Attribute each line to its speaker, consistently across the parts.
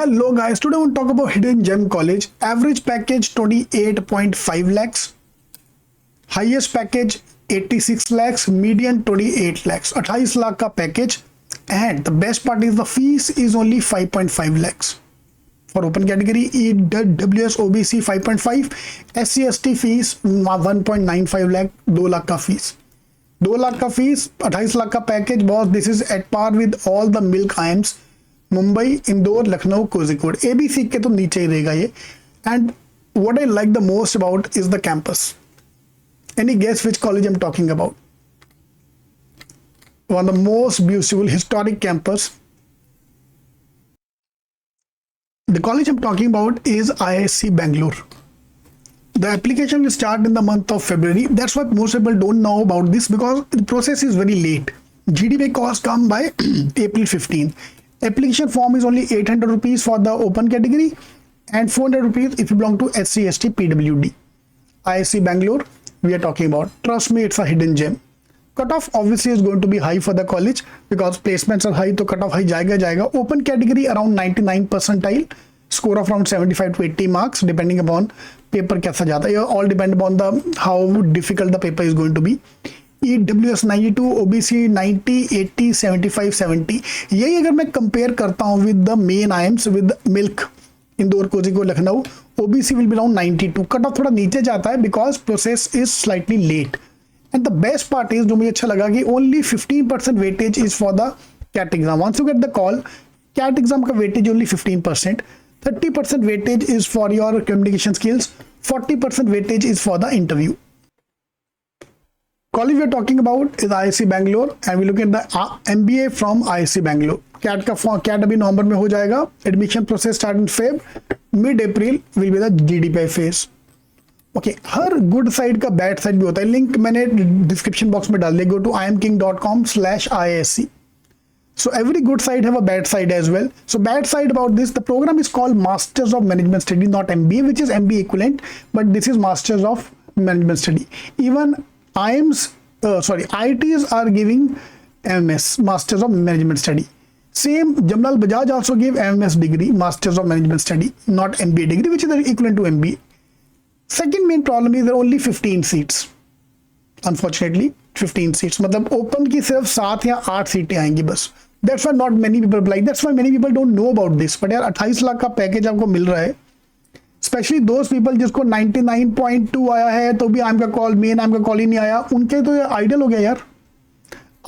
Speaker 1: Hello guys, today we'll talk about Hidden Gem College. Average package 28.5 lakhs. Highest package 86 lakhs. Median 28 lakhs. 28 lakh का package. And the best part is the fees is only 5.5 lakhs. For open category, EWS OBC 5.5. SC ST fees 1.95 lakh. 2 lakh का fees. 2 lakh का fees, 28 lakh का package. Boss, this is at par with all the milk IIMs. Mumbai, Indore, Lucknow, Kozhikode, ABC के तो नीचे ही रहेगा ये. And what I like the most about is the campus. Any guess which college I'm talking about? One of the most beautiful historic campus. The college I'm talking about is IISc Bangalore. The application will start in the month of February. That's why most people don't know about this because the process is very late. GDP costs come by April 15. Application form is only 800 rupees for the open category and 400 rupees if you belong to SC, ST, PWD. IISc Bangalore we are talking about. Trust me, it's a hidden gem. Cutoff obviously is going to be high for the college because placements are high, so cutoff high jayega. Open category around 99 percentile, score of around 75 to 80 marks depending upon paper kaisa jata hai. All depend upon the how difficult the paper is going to be. EWS 92, OBC 90, 80, 75, 70. यही अगर मैं compare करता हूँ with the main IIMs with milk, Indore, Kozhikode, Lucknow, OBC will be around 92. Cut off थोड़ा नीचे जाता है because process is slightly late. And the best part is जो मुझे अच्छा लगा कि only 15% weightage is for the CAT exam. Once you get the call, CAT exam का weightage only 15%. 30% weightage is for your communication skills. 40% weightage is for the interview. College we are talking about is IISc Bangalore and we look at the MBA from IISc Bangalore. CAT का CAT अभी नवंबर में हो जाएगा. Admission process start in Feb. Mid April will be the GDPI phase. Okay, her good side का bad side भी होता है. Link मैंने description box में डाल दिया. Go to IIMking.com/IISc. So every good side have a bad side as well. So bad side about this, the program is called Masters of Management Study, not MBA, which is MBA equivalent, but this is Masters of Management Study. Even IITs are giving MS, Masters of Management Study. Same, Jamnal Bajaj also gave MS degree, Masters of Management Study, not MBA degree, which is equivalent to MBA. Second main problem is there are only 15 seats. Unfortunately, 15 seats. मतलब open की सिर्फ 7 या 8 सीटें आएंगी बस. That's why not many people apply. That's why many people don't know about this. But यार 28 लाख का package आपको मिल रहा है. स्पेशली दोज पीपल जिसको 99.2 आया है तो भी आईएम का कॉल, मेन आईएम का कॉल ही नहीं आया, उनके तो ये आइडल हो गया यार.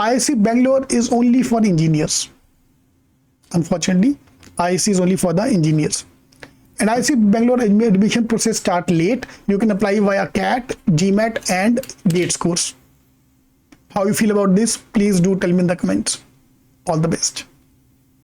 Speaker 1: IISc Bangalore is only for engineers. Unfortunately, IISc is only for the engineers. And IISc Bangalore admission process start late. You can apply via CAT, GMAT and GATE scores. How you feel about this? Please do tell me in the comments. All the best.